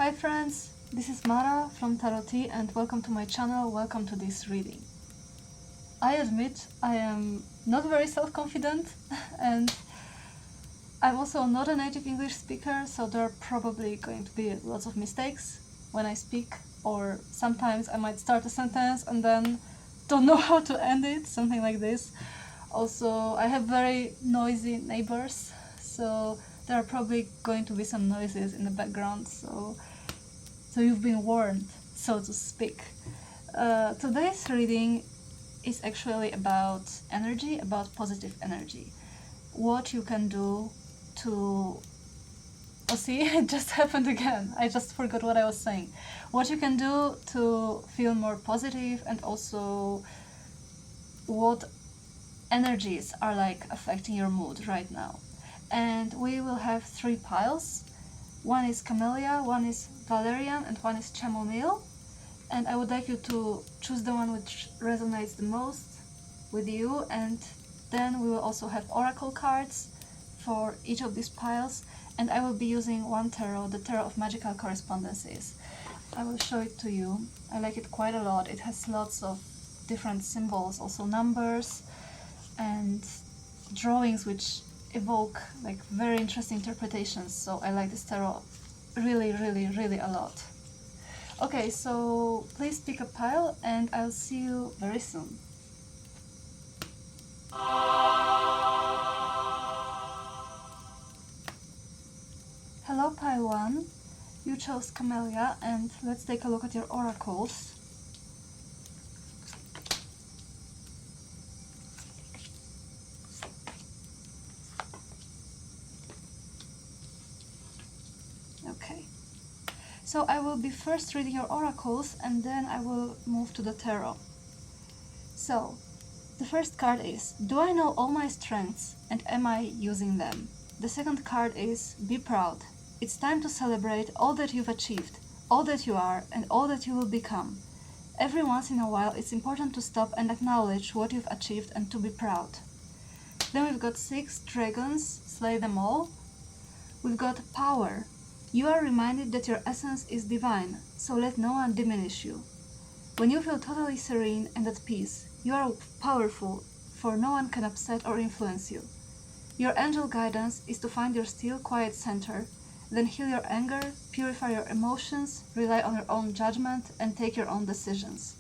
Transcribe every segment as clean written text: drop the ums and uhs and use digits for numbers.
Hi friends, this is Mara from TaroTea and welcome to my channel, welcome to this reading. I admit I am not very self-confident and I'm also not a native English speaker, so there are probably going to be lots of mistakes when I speak, or sometimes I might start a sentence and then don't know how to end it, something like this. Also, I have very noisy neighbors, so there are probably going to be some noises in the background, so you've been warned, so to speak. Today's reading is actually about energy, about positive energy. What you can do to... Oh, see, it just happened again. I just forgot what I was saying. What you can do to feel more positive, and also what energies are like affecting your mood right now. And we will have 3 piles. One is Camellia, one is Valerian, and one is Chamomile. And I would like you to choose the one which resonates the most with you, and then we will also have oracle cards for each of these piles, and I will be using one tarot, the Tarot of Magical Correspondences. I will show it to you. I like it quite a lot. It has lots of different symbols, also numbers and drawings which evoke like very interesting interpretations, so I like this tarot really a lot. Okay, so please pick a pile and I'll see you very soon. Hello pile 1, you chose Camellia, and let's take a look at your oracles. Okay, so I will be first reading your oracles and then I will move to the tarot. So, the first card is, do I know all my strengths and am I using them? The second card is, be proud. It's time to celebrate all that you've achieved, all that you are, and all that you will become. Every once in a while it's important to stop and acknowledge what you've achieved and to be proud. Then we've got 6 dragons, slay them all. We've got power. You are reminded that your essence is divine, so let no one diminish you. When you feel totally serene and at peace, you are powerful, for no one can upset or influence you. Your angel guidance is to find your still, quiet center, then heal your anger, purify your emotions, rely on your own judgment, and take your own decisions.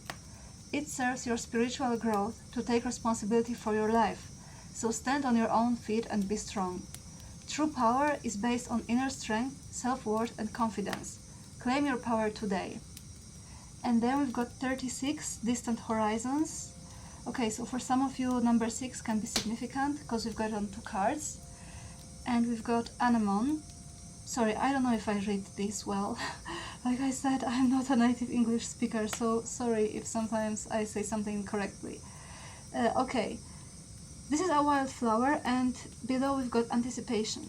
It serves your spiritual growth to take responsibility for your life, so stand on your own feet and be strong. True power is based on inner strength, self-worth, and confidence. Claim your power today. And then we've got 36 distant horizons. Okay, so for some of you, number 6 can be significant because we've got it on 2 cards. And we've got anemone. Sorry, I don't know if I read this well. Like I said, I'm not a native English speaker, so sorry if sometimes I say something incorrectly. Okay. This is a wildflower, and below we've got anticipation.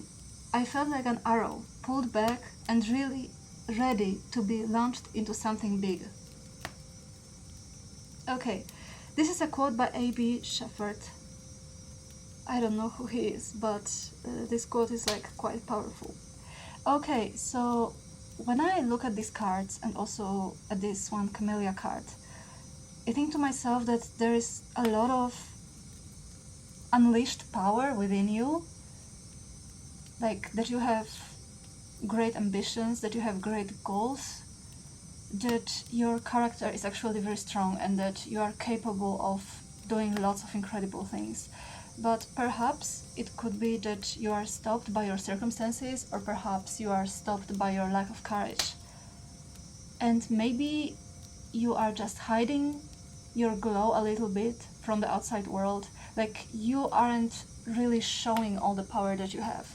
I felt like an arrow, pulled back and really ready to be launched into something big. Okay, this is a quote by A.B. Shepherd. I don't know who he is, but this quote is like quite powerful. Okay, so when I look at these cards and also at this one Camellia card, I think to myself that there is a lot of unleashed power within you, like that you have great ambitions, that you have great goals, that your character is actually very strong and that you are capable of doing lots of incredible things. But perhaps it could be that you are stopped by your circumstances, or perhaps you are stopped by your lack of courage. And maybe you are just hiding your glow a little bit from the outside world, like you aren't really showing all the power that you have.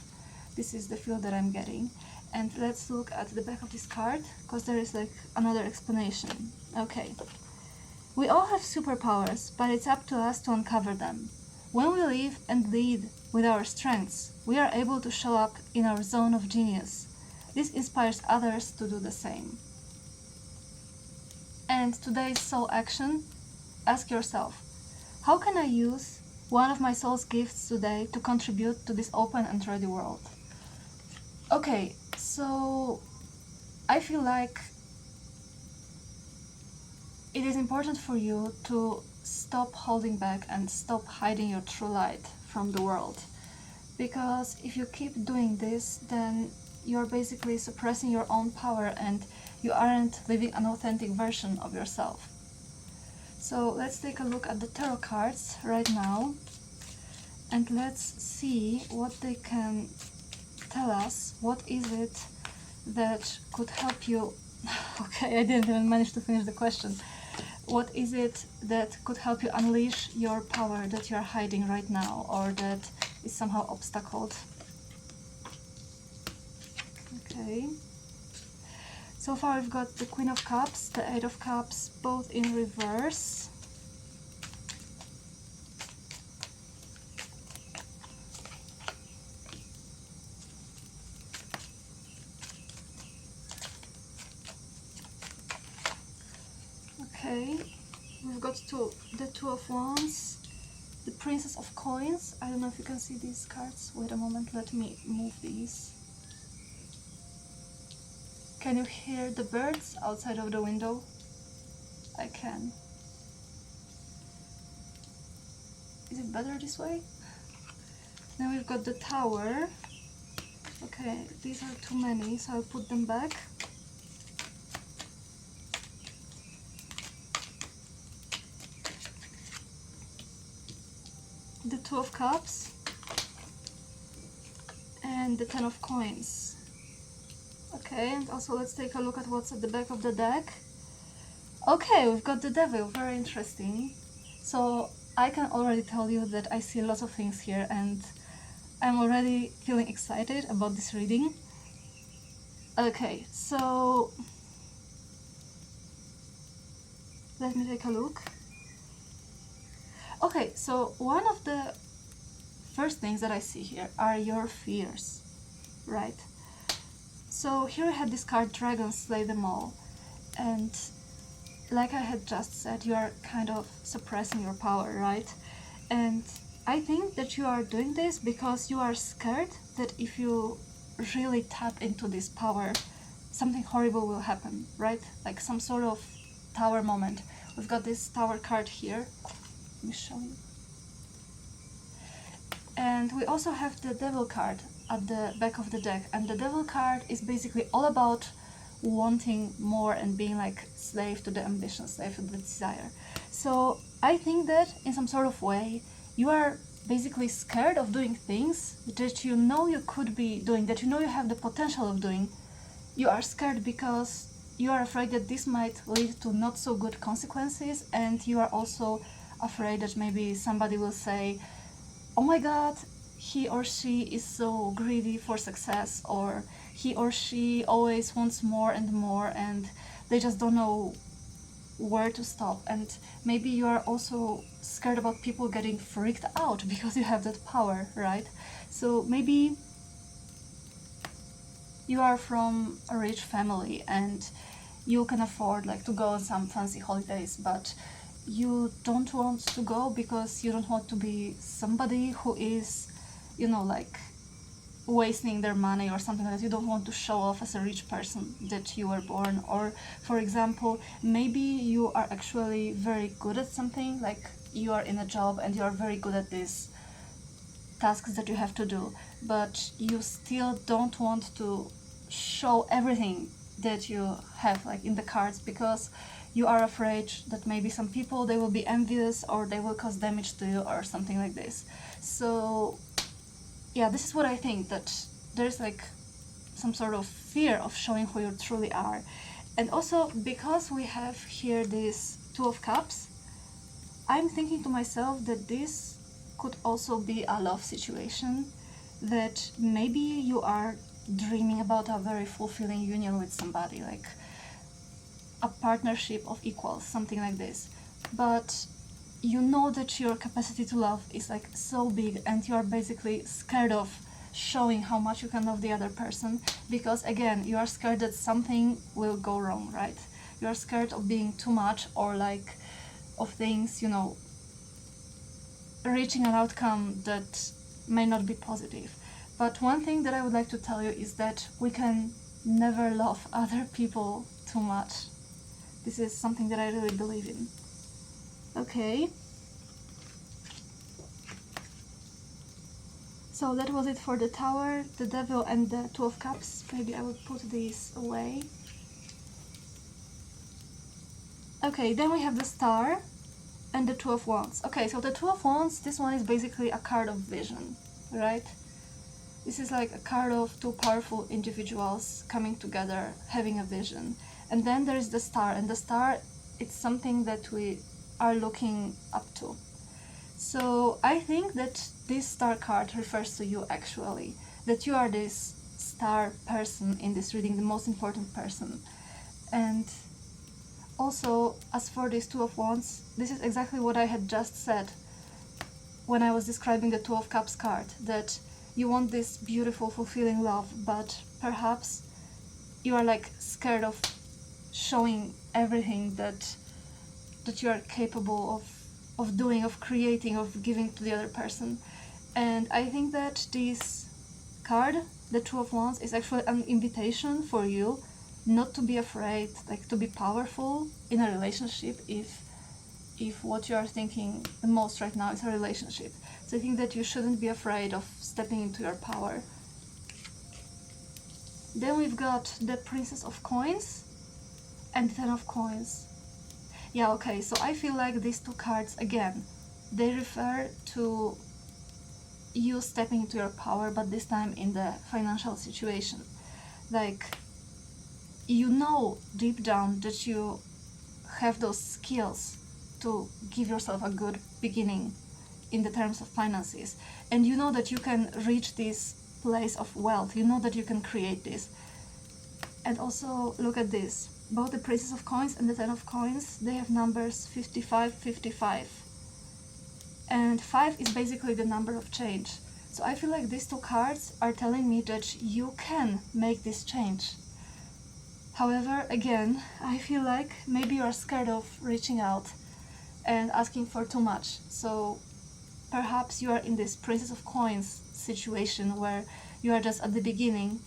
This is the feel that I'm getting. And let's look at the back of this card, because there is like another explanation. Okay. We all have superpowers, but it's up to us to uncover them. When we live and lead with our strengths, we are able to show up in our zone of genius. This inspires others to do the same. And today's soul action, ask yourself, how can I use one of my soul's gifts today to contribute to this open and ready world? Okay, so I feel like it is important for you to stop holding back and stop hiding your true light from the world. Because if you keep doing this, then you're basically suppressing your own power and you aren't living an authentic version of yourself. So let's take a look at the tarot cards right now and let's see what they can tell us. What is it that could help you? Okay, I didn't even manage to finish the question. What is it that could help you unleash your power that you're hiding right now, or that is somehow obstacled? Okay. So far we've got the Queen of Cups, the Eight of Cups, both in reverse. Okay, we've got the Two of Wands, the Princess of Coins. I don't know if you can see these cards. Wait a moment, let me move these. Can you hear the birds outside of the window? I can. Is it better this way? Then we've got the Tower. Okay, these are too many, so I'll put them back. The Two of Cups and the Ten of Coins. Okay, and also let's take a look at what's at the back of the deck. Okay, we've got the Devil, very interesting. So I can already tell you that I see lots of things here and I'm already feeling excited about this reading. Okay, so let me take a look. Okay, so one of the first things that I see here are your fears, right? So here I had this card, Dragons Slay Them All, and like I had just said, you are kind of suppressing your power, right? And I think that you are doing this because you are scared that if you really tap into this power, something horrible will happen, right? Like some sort of tower moment. We've got this Tower card here. Let me show you. And we also have the Devil card at the back of the deck, and the Devil card is basically all about wanting more and being like slave to the ambition, slave to the desire. So I think that in some sort of way you are basically scared of doing things that you know you could be doing, that you know you have the potential of doing. You are scared because you are afraid that this might lead to not so good consequences, and you are also afraid that maybe somebody will say, oh my god, he or she is so greedy for success, or he or she always wants more and more and they just don't know where to stop. And maybe you are also scared about people getting freaked out because you have that power, right? So maybe you are from a rich family and you can afford like to go on some fancy holidays, but you don't want to go because you don't want to be somebody who is, you know, like wasting their money or something like that. You don't want to show off as a rich person that you were born. Or for example, maybe you are actually very good at something, like you are in a job and you are very good at these tasks that you have to do, but you still don't want to show everything that you have like in the cards because you are afraid that maybe some people, they will be envious or they will cause damage to you or something like this. So yeah, this is what I think, that there's like some sort of fear of showing who you truly are. And also because we have here this Two of Cups, I'm thinking to myself that this could also be a love situation, that maybe you are dreaming about a very fulfilling union with somebody, like a partnership of equals, something like this. But you know that your capacity to love is like so big and you are basically scared of showing how much you can love the other person, because again, you are scared that something will go wrong, right? You are scared of being too much, or like of things, you know, reaching an outcome that may not be positive. But one thing that I would like to tell you is that we can never love other people too much. This is something that I really believe in. Okay. So that was it for the Tower, the Devil and the Two of Cups. Maybe I will put these away. Okay, then we have the Star and the Two of Wands. Okay, so the Two of Wands, this one is basically a card of vision, right? This is like a card of two powerful individuals coming together, having a vision. And then there is the Star, and the Star, it's something that we are looking up to. So I think that this Star card refers to you actually, that you are this star person in this reading, the most important person. And also, as for this Two of Wands, this is exactly what I had just said when I was describing the Two of Cups card, that you want this beautiful, fulfilling love, but perhaps you are like scared of showing everything that you are capable of doing, of creating, of giving to the other person. And I think that this card, the Two of Wands, is actually an invitation for you not to be afraid, like to be powerful in a relationship if what you are thinking the most right now is a relationship. So I think that you shouldn't be afraid of stepping into your power. Then we've got the Princess of Coins and Ten of Coins. Yeah, okay, so I feel like these two cards, again, they refer to you stepping into your power, but this time in the financial situation. Like, you know deep down that you have those skills to give yourself a good beginning in the terms of finances, and you know that you can reach this place of wealth, you know that you can create this. And also look at this, both the Princess of Coins and the Ten of Coins, they have numbers 55, 55, and 5 is basically the number of change. So I feel like these two cards are telling me that you can make this change. However, again, I feel like maybe you are scared of reaching out and asking for too much. So perhaps you are in this Princess of Coins situation where you are just at the beginning,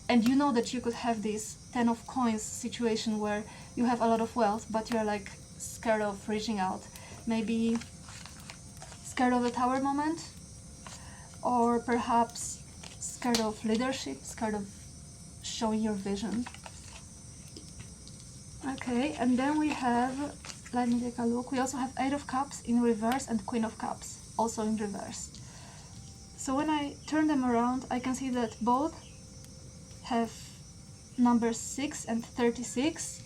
and you know that you could have this Ten of Coins situation where you have a lot of wealth, but you're like scared of reaching out. Maybe scared of the Tower moment, or perhaps scared of leadership, scared of showing your vision. Okay, and then we have, let me take a look, we also have Eight of Cups in reverse and Queen of Cups also in reverse. So when I turn them around, I can see that both have numbers 6 and 36,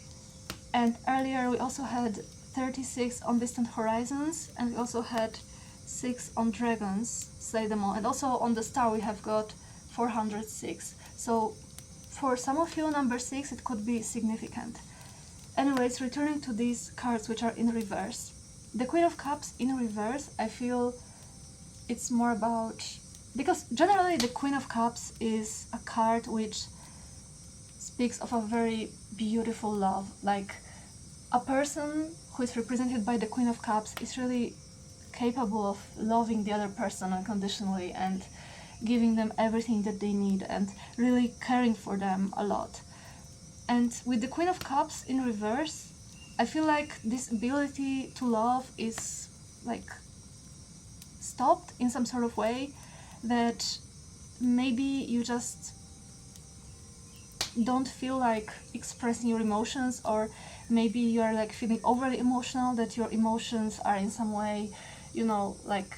and earlier we also had 36 on Distant Horizons, and we also had 6 on Dragons, Slay Them All, and also on the Star we have got 406. So for some of you, number 6, it could be significant. Anyways, returning to these cards which are in reverse. The Queen of Cups in reverse, I feel it's more about, because generally the Queen of Cups is a card which speaks of a very beautiful love. Like, a person who is represented by the Queen of Cups is really capable of loving the other person unconditionally and giving them everything that they need and really caring for them a lot. And with the Queen of Cups in reverse, I feel like this ability to love is like stopped in some sort of way, that maybe you just don't feel like expressing your emotions, or maybe you are like feeling overly emotional, that your emotions are in some way, you know, like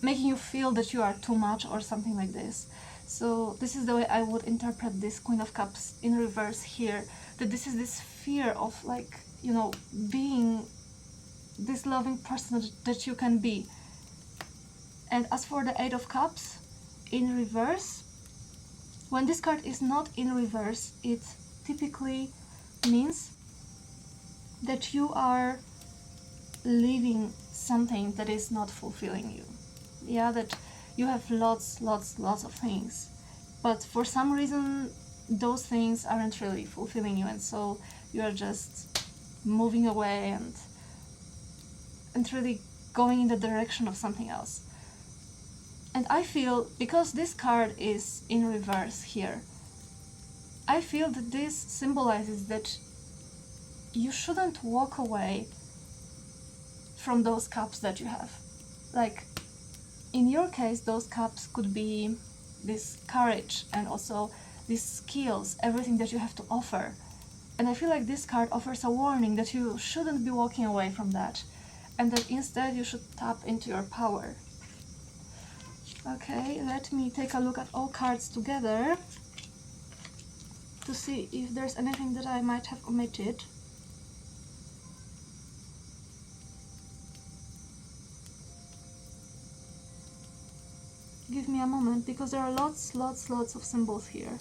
making you feel that you are too much or something like this. So this is the way I would interpret this Queen of Cups in reverse here, that this is this fear of, like, you know, being this loving person that you can be. And as for the Eight of Cups in reverse, when this card is not in reverse, it typically means that you are leaving something that is not fulfilling you. Yeah, that you have lots of things, but for some reason those things aren't really fulfilling you, and so you are just moving away and really going in the direction of something else. And I feel, because this card is in reverse here, I feel that this symbolizes that you shouldn't walk away from those cups that you have. Like, in your case, those cups could be this courage and also these skills, everything that you have to offer. And I feel like this card offers a warning that you shouldn't be walking away from that, and that instead you should tap into your power. Okay, let me take a look at all cards together to see if there's anything that I might have omitted. Give me a moment, because there are lots of symbols here.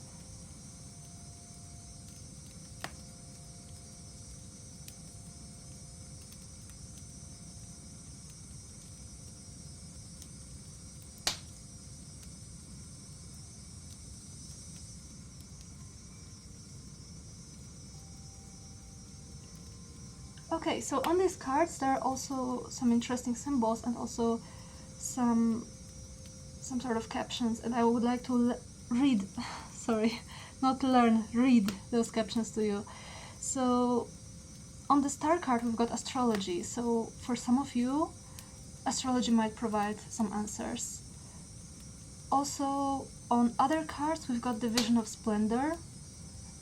Okay, so on these cards there are also some interesting symbols and also some sort of captions, and I would like to read, sorry, not learn, read those captions to you. So on the star card we've got astrology, so for some of you astrology might provide some answers. Also on other cards we've got the vision of splendor,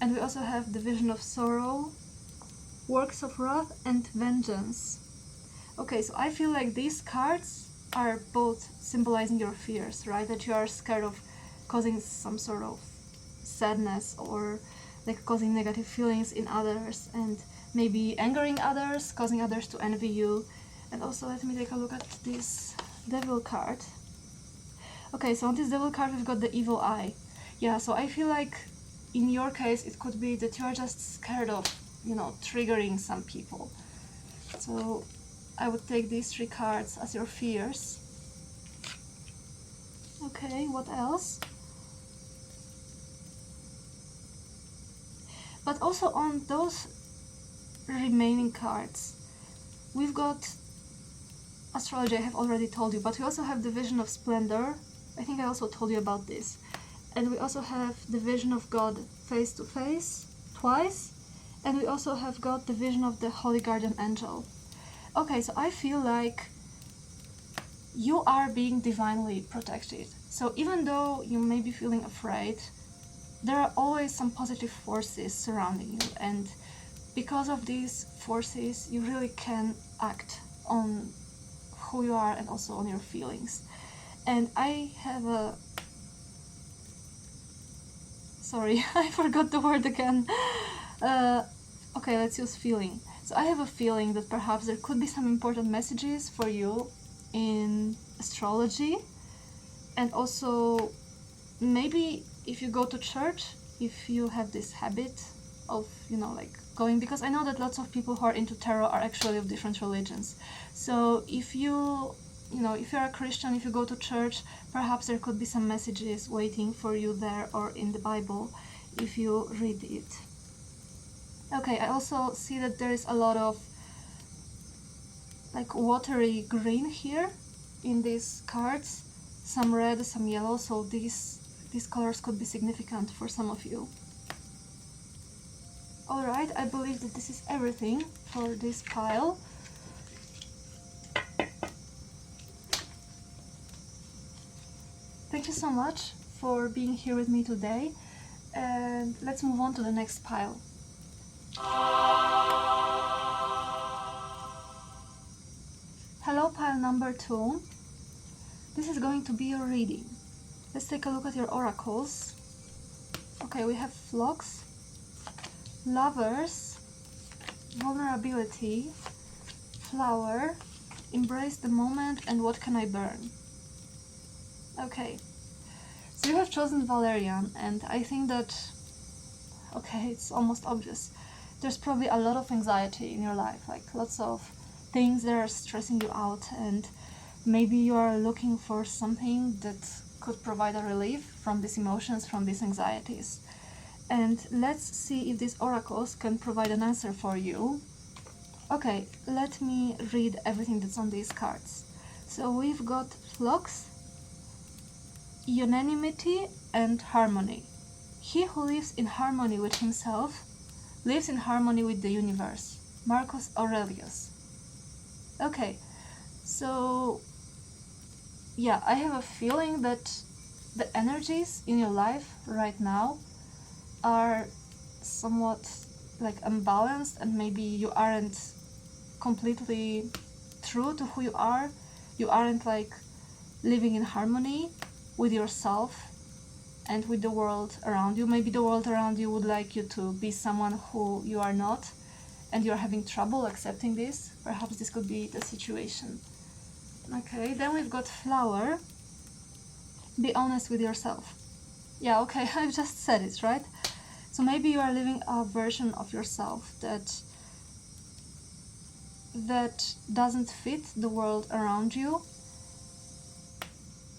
and we also have the vision of sorrow, works of wrath, and vengeance. Okay, so I feel like these cards are both symbolizing your fears, right? That you are scared of causing some sort of sadness or like causing negative feelings in others, and maybe angering others, causing others to envy you. And also let me take a look at this devil card. Okay, so on this devil card we've got the evil eye. Yeah, so I feel like in your case it could be that you are just scared of, you know, triggering some people. So I would take these three cards as your fears. Okay, what else? But also on those remaining cards we've got astrology, I have already told you, but we also have the vision of splendor. I think I also told you about this. And we also have the vision of God face to face twice, and we also have got the vision of the holy guardian angel. Okay, so I feel like you are being divinely protected. So even though you may be feeling afraid, there are always some positive forces surrounding you, and because of these forces you really can act on who you are and also on your feelings. And I have a... sorry, I forgot the word again. Okay, let's use feeling. So I have a feeling that perhaps there could be some important messages for you in astrology, and also maybe if you go to church, if you have this habit of, you know, like going, because I know that lots of people who are into tarot are actually of different religions. So if you know, if you're a Christian, if you go to church, perhaps there could be some messages waiting for you there or in the Bible if you read it. Okay, I also see that there is a lot of like watery green here in these cards, some red, some yellow, so these colors could be significant for some of you. Alright, I believe that this is everything for this pile. Thank you so much for being here with me today, and let's move on to the next pile. Hello, pile number 2. This is going to be your reading. Let's take a look at your oracles. Okay, we have flocks, lovers, vulnerability, flower, embrace the moment, and what can I burn? Okay, so you have chosen Valerian, and I think that, okay, it's almost obvious. There's probably a lot of anxiety in your life, like lots of things that are stressing you out, and maybe you are looking for something that could provide a relief from these emotions, from these anxieties. And let's see if these oracles can provide an answer for you. Okay, let me read everything that's on these cards. So we've got flocks, unanimity, and harmony. He who lives in harmony with himself lives in harmony with the universe. Marcus Aurelius. Okay, so yeah, I have a feeling that the energies in your life right now are somewhat like unbalanced, and maybe you aren't completely true to who you are. You aren't like living in harmony with yourself and with the world around you. Maybe the world around you would like you to be someone who you are not, and you're having trouble accepting this. Perhaps this could be the situation. Okay, then we've got flower. Be honest with yourself. Yeah, okay, I've just said it, right? So maybe you are living a version of yourself that doesn't fit the world around you,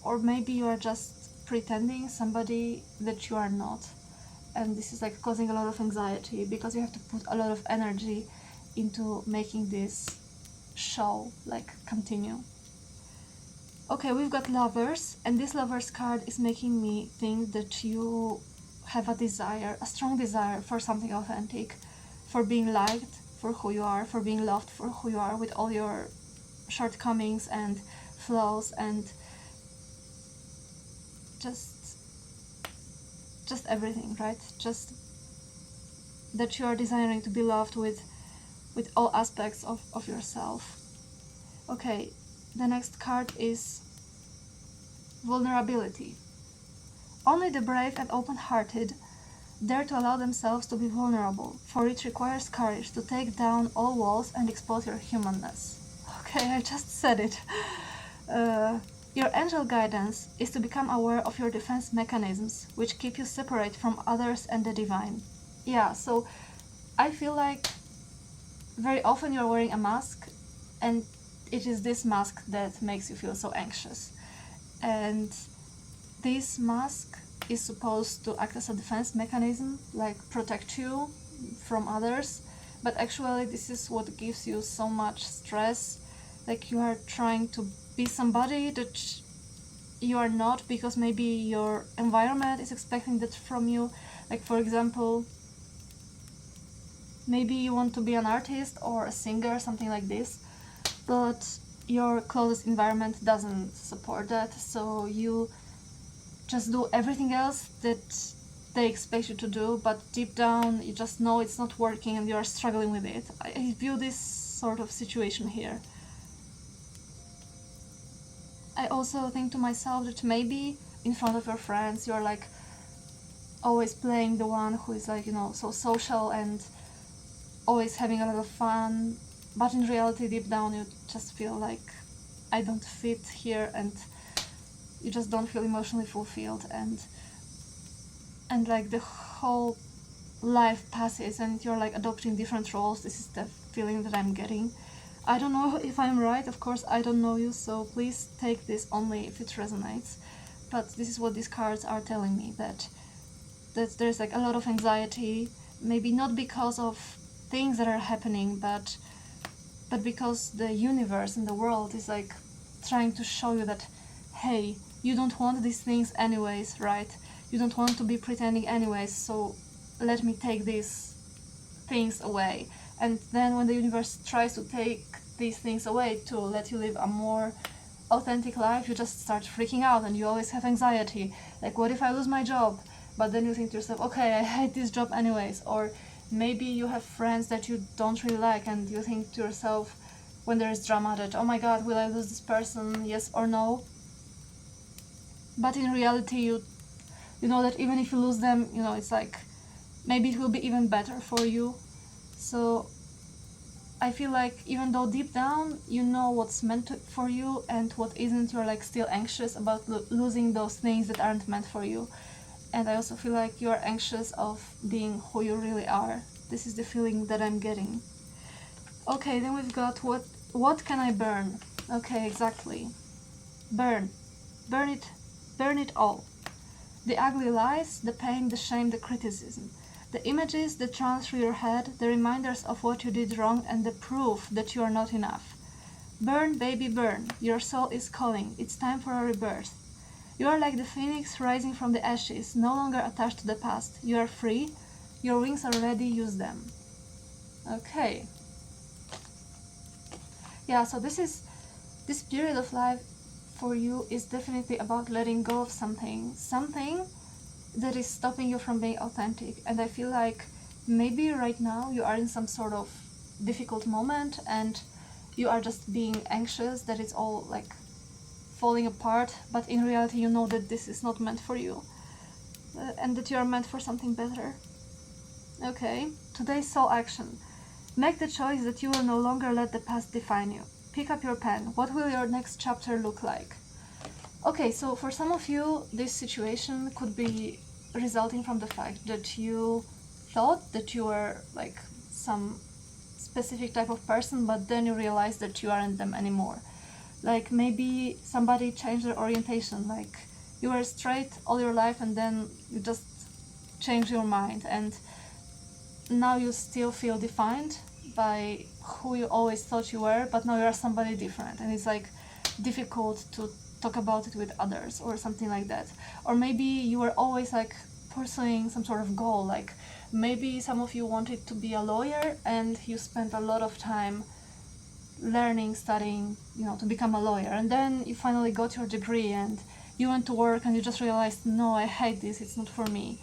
or maybe you are just pretending somebody that you are not, and this is like causing a lot of anxiety because you have to put a lot of energy into making this show like continue. Okay, we've got lovers, and this lovers card is making me think that you have a desire, a strong desire for something authentic, for being liked for who you are, for being loved for who you are with all your shortcomings and flaws, and just everything, right? Just that you are desiring to be loved with all aspects of yourself. Okay, the next card is vulnerability. Only the brave and open-hearted dare to allow themselves to be vulnerable, for it requires courage to take down all walls and expose your humanness. Okay, I just said it. Your angel guidance is to become aware of your defense mechanisms, which keep you separate from others and the divine. Yeah, so I feel like very often you're wearing a mask, and it is this mask that makes you feel so anxious. And this mask is supposed to act as a defense mechanism, like protect you from others, but actually this is what gives you so much stress. Like you are trying to be somebody that you are not, because maybe your environment is expecting that from you. Like for example, maybe you want to be an artist or a singer, something like this, but your closest environment doesn't support that, so you just do everything else that they expect you to do, but deep down you just know it's not working and you are struggling with it. I view this sort of situation here. I also think to myself that maybe in front of your friends you're like always playing the one who is like, you know, so social and always having a lot of fun, but in reality deep down you just feel like I don't fit here, and you just don't feel emotionally fulfilled, and like the whole life passes and you're like adopting different roles. This is the feeling that I'm getting. I don't know if I'm right, of course I don't know you, so please take this only if it resonates, but this is what these cards are telling me, that there's like a lot of anxiety, maybe not because of things that are happening, but because the universe and the world is like trying to show you that, hey, you don't want these things anyways, right? You don't want to be pretending anyways, so let me take these things away. And then when the universe tries to take these things away to let you live a more authentic life, you just start freaking out and you always have anxiety. Like, what if I lose my job? But then you think to yourself, okay, I hate this job anyways. Or maybe you have friends that you don't really like and you think to yourself when there is drama that, oh my god, will I lose this person, yes or no? But in reality you know that even if you lose them, you know, it's like maybe it will be even better for you. So I feel like even though deep down you know what's meant for you and what isn't, you're like still anxious about losing those things that aren't meant for you. And I also feel like you're anxious of being who you really are. This is the feeling that I'm getting. Okay, then we've got what can I burn? Okay, exactly. Burn it all. The ugly lies, the pain, the shame, the criticism, the images that run through your head, the reminders of what you did wrong, and the proof that you are not enough. Burn, baby, burn. Your soul is calling. It's time for a rebirth. You are like the phoenix rising from the ashes, no longer attached to the past. You are free. Your wings are ready, use them. Okay. Yeah, so this period of life for you is definitely about letting go of something that is stopping you from being authentic. And I feel like maybe right now you are in some sort of difficult moment and you are just being anxious that it's all like falling apart, but in reality you know that this is not meant for you, and that you are meant for something better. Okay, today's soul action. Make the choice that you will no longer let the past define you. Pick up your pen. What will your next chapter look like? Okay, so for some of you, this situation could be resulting from the fact that you thought that you were like some specific type of person, but then you realize that you aren't them anymore. Like maybe somebody changed their orientation, like you were straight all your life and then you just changed your mind, and now you still feel defined by who you always thought you were, but now you are somebody different, and it's like difficult to talk about it with others or something like that. Or maybe you were always like pursuing some sort of goal, like maybe some of you wanted to be a lawyer and you spent a lot of time learning, studying, to become a lawyer, and then you finally got your degree and you went to work and you just realized, no, I hate this, it's not for me.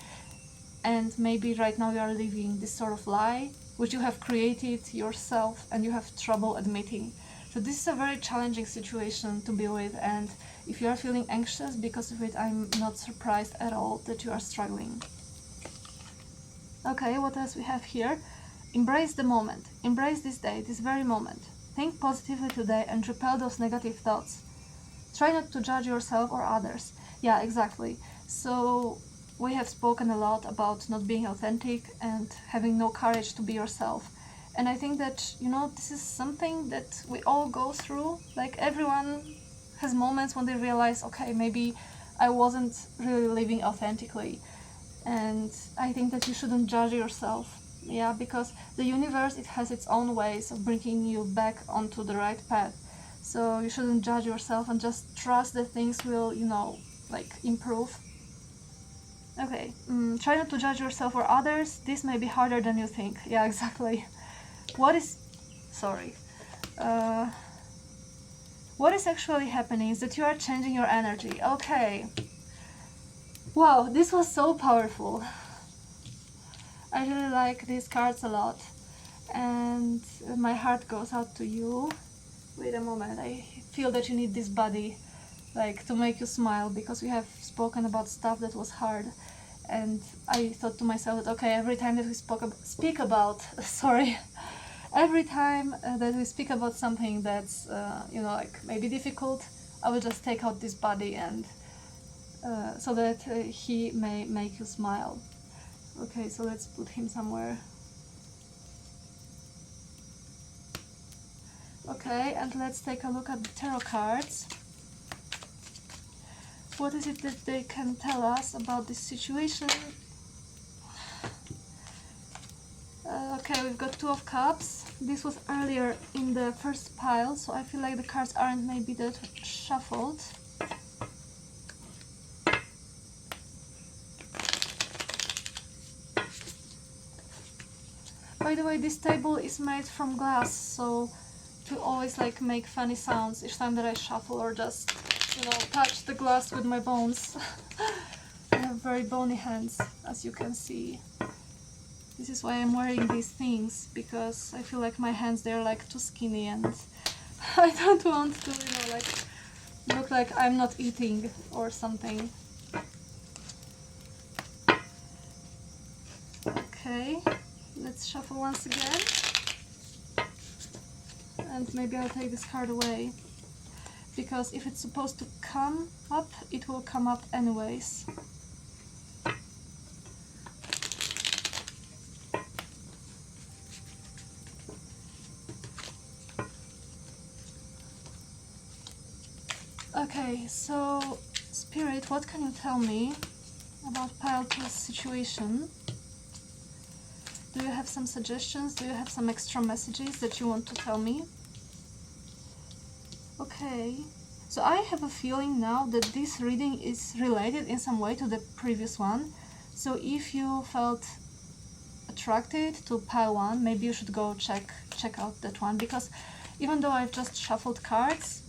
And maybe right now you are living this sort of lie which you have created yourself and you have trouble admitting. So this is a very challenging situation to be with, and if you are feeling anxious because of it, I'm not surprised at all that you are struggling. Okay, what else we have here? Embrace the moment. Embrace this day, this very moment. Think positively today and repel those negative thoughts. Try not to judge yourself or others. Yeah, exactly. So we have spoken a lot about not being authentic and having no courage to be yourself. And I think that, this is something that we all go through. Like everyone has moments when they realize, okay, maybe I wasn't really living authentically. And I think that you shouldn't judge yourself. Yeah, because the universe, it has its own ways of bringing you back onto the right path. So you shouldn't judge yourself and just trust that things will, improve. Okay, try not to judge yourself or others. This may be harder than you think. Yeah, exactly. What is actually happening is that you are changing your energy. Okay. Wow, this was so powerful. I really like these cards a lot, and my heart goes out to you. Wait a moment, I feel that you need this body, to make you smile, because we have spoken about stuff that was hard, and I thought to myself that, okay, every time that we every time that we speak about something that's, maybe difficult, I will just take out this body and so that he may make you smile. Okay, so let's put him somewhere. Okay, and let's take a look at the tarot cards. What is it that they can tell us about this situation? Okay, we've got Two of Cups. This was earlier in the first pile, so I feel like the cards aren't maybe that shuffled. By the way, this table is made from glass, so it will always make funny sounds each time that I shuffle or just, touch the glass with my bones. I have very bony hands, as you can see. This is why I'm wearing these things, because I feel like my hands, they're too skinny, and I don't want to, look like I'm not eating or something. Okay. Let's shuffle once again, and maybe I'll take this card away, because if it's supposed to come up, it will come up anyways. Okay, so Spirit, what can you tell me about pile 2's situation? Do you have some suggestions? Do you have some extra messages that you want to tell me? Okay, So I have a feeling now that this reading is related in some way to the previous one. So if you felt attracted to pile 1, maybe you should go check out that one, because even though I've just shuffled cards,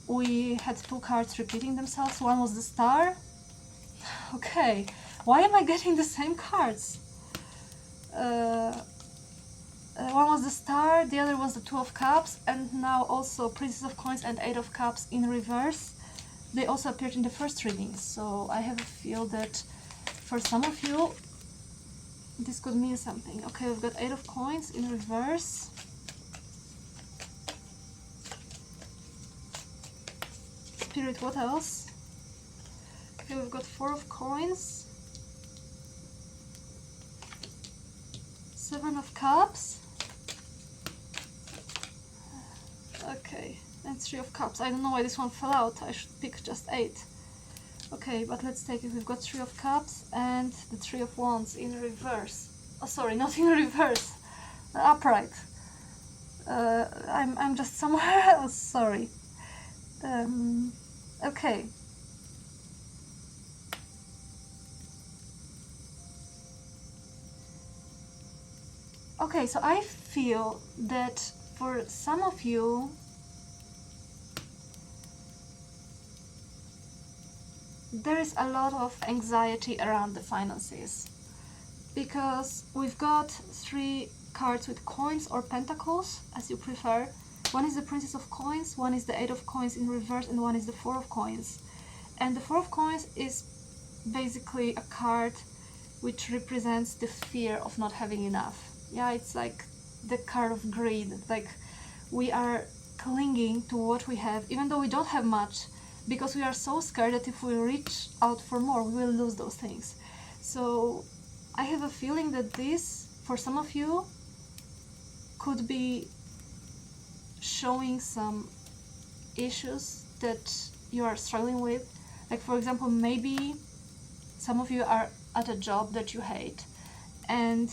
we had 2 cards repeating themselves. One was the star. Okay, why am I getting the same cards? One was the star, the other was the 2 of cups, and now also Princess of Coins and 8 of cups in reverse. They also appeared in the first reading, so I have a feel that for some of you this could mean something. Okay, we've got 8 of coins in reverse. Spirit, what else? Okay, we've got 4 of coins. 7 of cups. Okay, and 3 of cups. I don't know why this one fell out. I should pick just 8. Okay, but let's take it. We've got 3 of cups and the 3 of wands in reverse. Oh, sorry, not in reverse. Upright. I'm just somewhere else. Sorry. Okay. Okay, so I feel that for some of you, there is a lot of anxiety around the finances, because we've got 3 cards with coins or pentacles, as you prefer. One is the Princess of Coins, one is the 8 of coins in reverse, and one is the 4 of coins. And the 4 of coins is basically a card which represents the fear of not having enough. Yeah, it's like the card of greed. Like, we are clinging to what we have, even though we don't have much, because we are so scared that if we reach out for more, we will lose those things. So I have a feeling that this, for some of you, could be showing some issues that you are struggling with. Like, for example, maybe some of you are at a job that you hate, and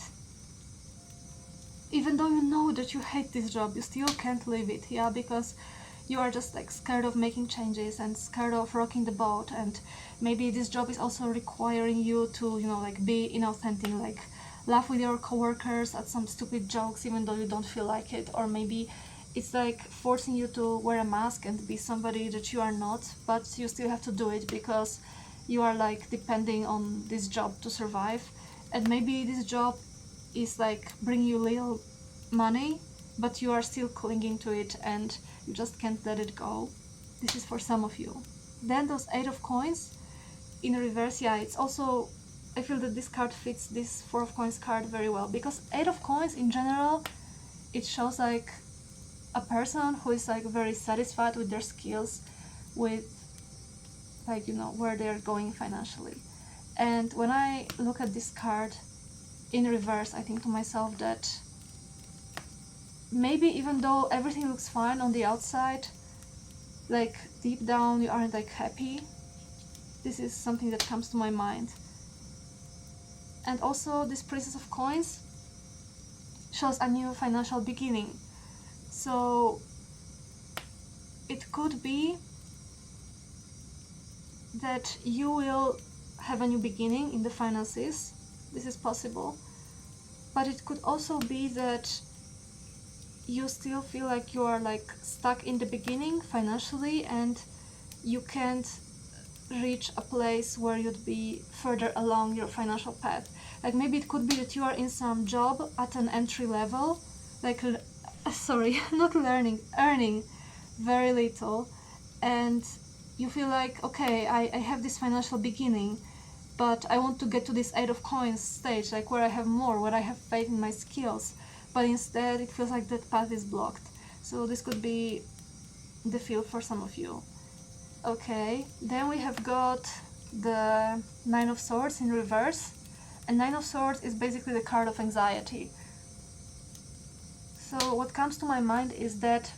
even though you know that you hate this job, you still can't leave it, yeah, because you are just like scared of making changes and scared of rocking the boat. And maybe this job is also requiring you to, you know, like be inauthentic, like laugh with your coworkers at some stupid jokes even though you don't feel like it. Or maybe it's like forcing you to wear a mask and be somebody that you are not, but you still have to do it because you are like depending on this job to survive. And maybe this job is like bringing you little money, but you are still clinging to it and you just can't let it go. This is for some of you. Then those 8 of coins in reverse, yeah, it's also, I feel that this card fits this 4 of coins card very well, because 8 of coins in general, it shows like a person who is like very satisfied with their skills, with like, you know, where they're going financially. And when I look at this card in reverse, I think to myself that maybe even though everything looks fine on the outside, like deep down you aren't like happy. This is something that comes to my mind. And also this Princess of Coins shows a new financial beginning. So it could be that you will have a new beginning in the finances. This is possible. But it could also be that you still feel like you are like stuck in the beginning financially and you can't reach a place where you'd be further along your financial path. Like maybe it could be that you are in some job at an entry level, like not learning, earning very little, and you feel like, okay, I have this financial beginning, but I want to get to this 8 of coins stage, like where I have more, where I have faith in my skills, but instead it feels like that path is blocked. So this could be the feel for some of you. Okay, then we have got the 9 of Swords in reverse, and 9 of Swords is basically the card of anxiety. So what comes to my mind is that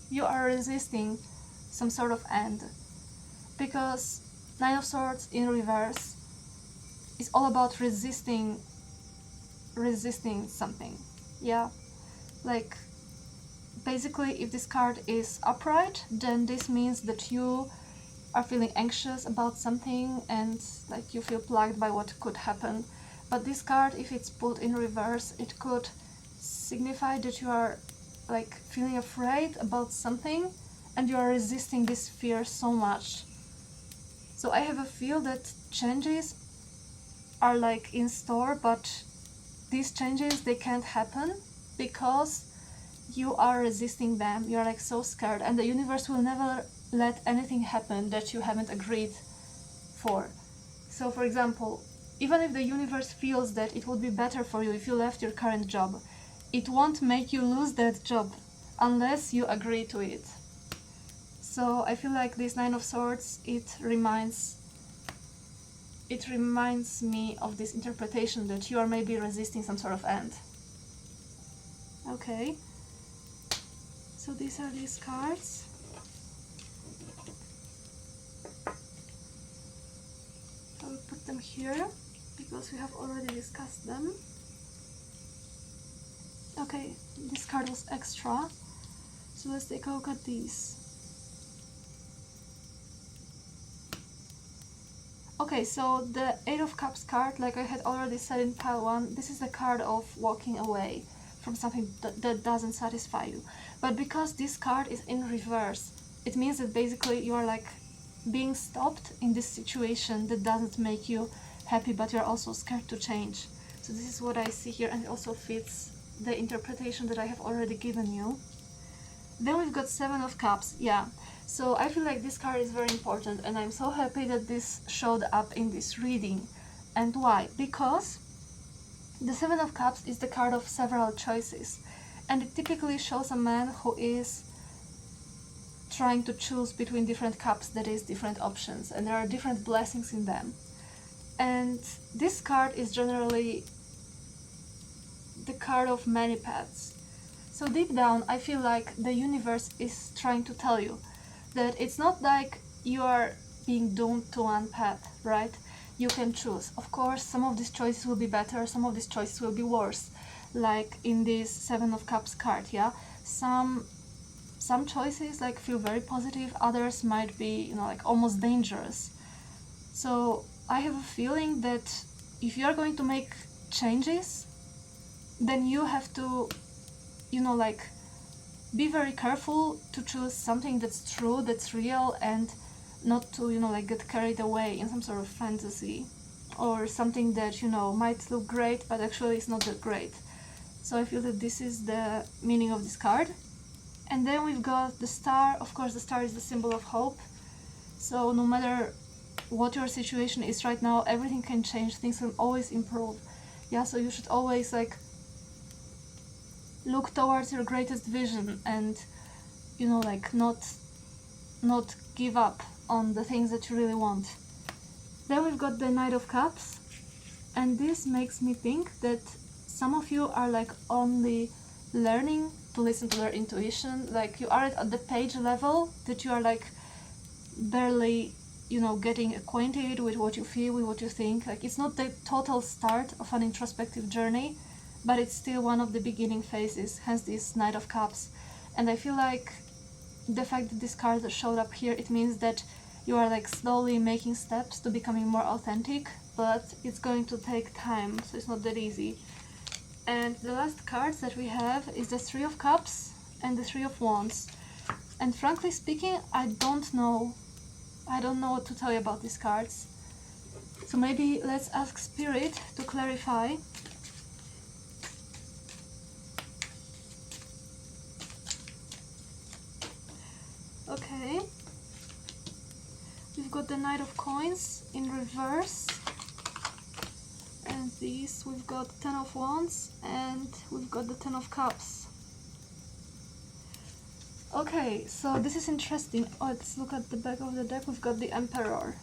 you are resisting some sort of end, because 9 of Swords in reverse is all about resisting something, yeah, like basically, if this card is upright, then this means that you are feeling anxious about something and like you feel plagued by what could happen. But this card, if it's put in reverse, it could signify that you are like feeling afraid about something and you are resisting this fear so much. So I have a feel that changes are like in store, but these changes, they can't happen because you are resisting them. You're like so scared, and the universe will never let anything happen that you haven't agreed for. So for example, even if the universe feels that it would be better for you if you left your current job, it won't make you lose that job unless you agree to it. So I feel like this Nine of Swords, it reminds me of this interpretation that you are maybe resisting some sort of end. Okay, so these are these cards. I will put them here because we have already discussed them. Okay, this card was extra, so let's take a look at these. Okay, so the Eight of Cups card, like I had already said in pile 1, this is the card of walking away from something that doesn't satisfy you. But because this card is in reverse, it means that basically you are like being stopped in this situation that doesn't make you happy, but you're also scared to change. So this is what I see here, and it also fits the interpretation that I have already given you. Then we've got Seven of Cups, yeah. So I feel like this card is very important, and I'm so happy that this showed up in this reading. And why? Because the Seven of Cups is the card of several choices, and it typically shows a man who is trying to choose between different cups, that is, different options, and there are different blessings in them. And this card is generally the card of many paths. So deep down, I feel like the universe is trying to tell you that it's not like you are being doomed to one path, right? You can choose. Of course, some of these choices will be better, some of these choices will be worse. Like in this Seven of Cups card, yeah? Some choices like feel very positive, others might be, you know, like almost dangerous. So I have a feeling that if you are going to make changes, then you have to, you know, like be very careful to choose something that's true, that's real, and not to, you know, like get carried away in some sort of fantasy or something that, you know, might look great but actually is not that great. So I feel that this is the meaning of this card. And then we've got the Star. Of course, the Star is the symbol of hope. So no matter what your situation is right now, everything can change, things can always improve. Yeah, so you should always like look towards your greatest vision and, you know, like not give up on the things that you really want. Then we've got the Knight of Cups, and this makes me think that some of you are like only learning to listen to their intuition. Like you are at the page level that you are like barely, you know, getting acquainted with what you feel, with what you think. Like it's not the total start of an introspective journey, but it's still one of the beginning phases, hence this Knight of Cups. And I feel like the fact that this card showed up here, it means that you are like slowly making steps to becoming more authentic, but it's going to take time, so it's not that easy. And the last cards that we have is the Three of Cups and the Three of Wands. And frankly speaking, I don't know what to tell you about these cards. So maybe let's ask Spirit to clarify. Okay, we've got the Knight of Coins in reverse, and these we've got Ten of Wands, and we've got the Ten of Cups. Okay, so this is interesting. Let's look at the back of the deck. We've got the Emperor.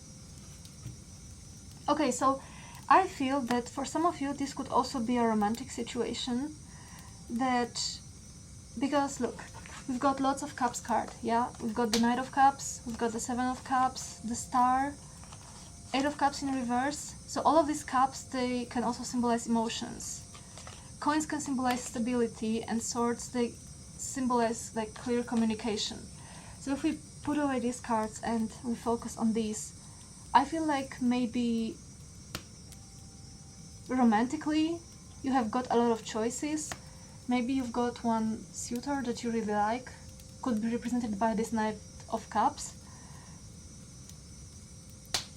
Okay, so I feel that for some of you this could also be a romantic situation, that because look, we've got lots of cups card, yeah? We've got the Knight of Cups, we've got the Seven of Cups, the Star, Eight of Cups in reverse. So all of these cups, they can also symbolize emotions. Coins can symbolize stability, and swords, they symbolize like clear communication. So if we put away these cards and we focus on these, I feel like maybe romantically you have got a lot of choices. Maybe you've got one suitor that you really like, could be represented by this Knight of Cups.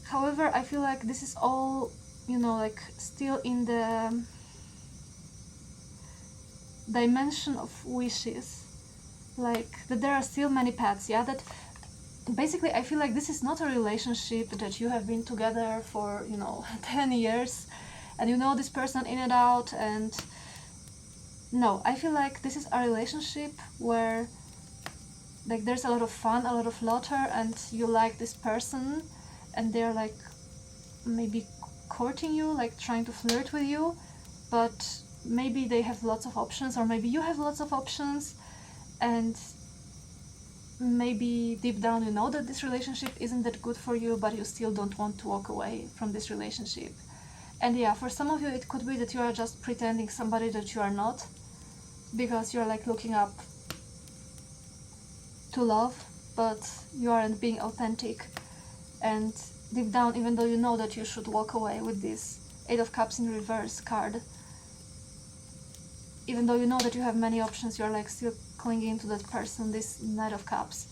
However, I feel like this is all, you know, like still in the dimension of wishes, like that there are still many paths, yeah, that basically I feel like this is not a relationship that you have been together for, you know, 10 years and you know this person in and out. And no, I feel like this is a relationship where like there's a lot of fun, a lot of laughter, and you like this person and they're like maybe courting you, like trying to flirt with you, but maybe they have lots of options, or maybe you have lots of options, and maybe deep down you know that this relationship isn't that good for you, but you still don't want to walk away from this relationship. And yeah, for some of you it could be that you are just pretending somebody that you are not, because you're like looking up to love, but you aren't being authentic. And deep down, even though you know that you should walk away with this 8 of Cups in reverse card, even though you know that you have many options, you're like still clinging to that person, this Knight of Cups.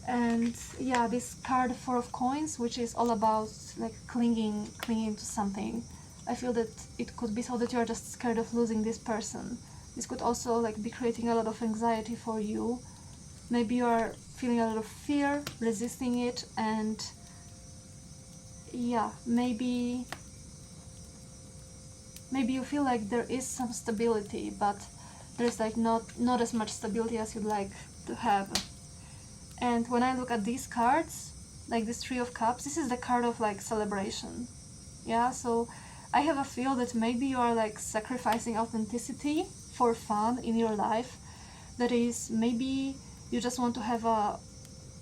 And yeah, this card 4 of Coins, which is all about like clinging to something. I feel that it could be so that you're just scared of losing this person. This could also like be creating a lot of anxiety for you. Maybe you are feeling a lot of fear, resisting it, and yeah, maybe you feel like there is some stability, but there's like not as much stability as you'd like to have. And when I look at these cards, like this 3 of Cups, this is the card of like celebration. Yeah, so I have a feel that maybe you are like sacrificing authenticity for fun in your life. That is, maybe you just want to have a,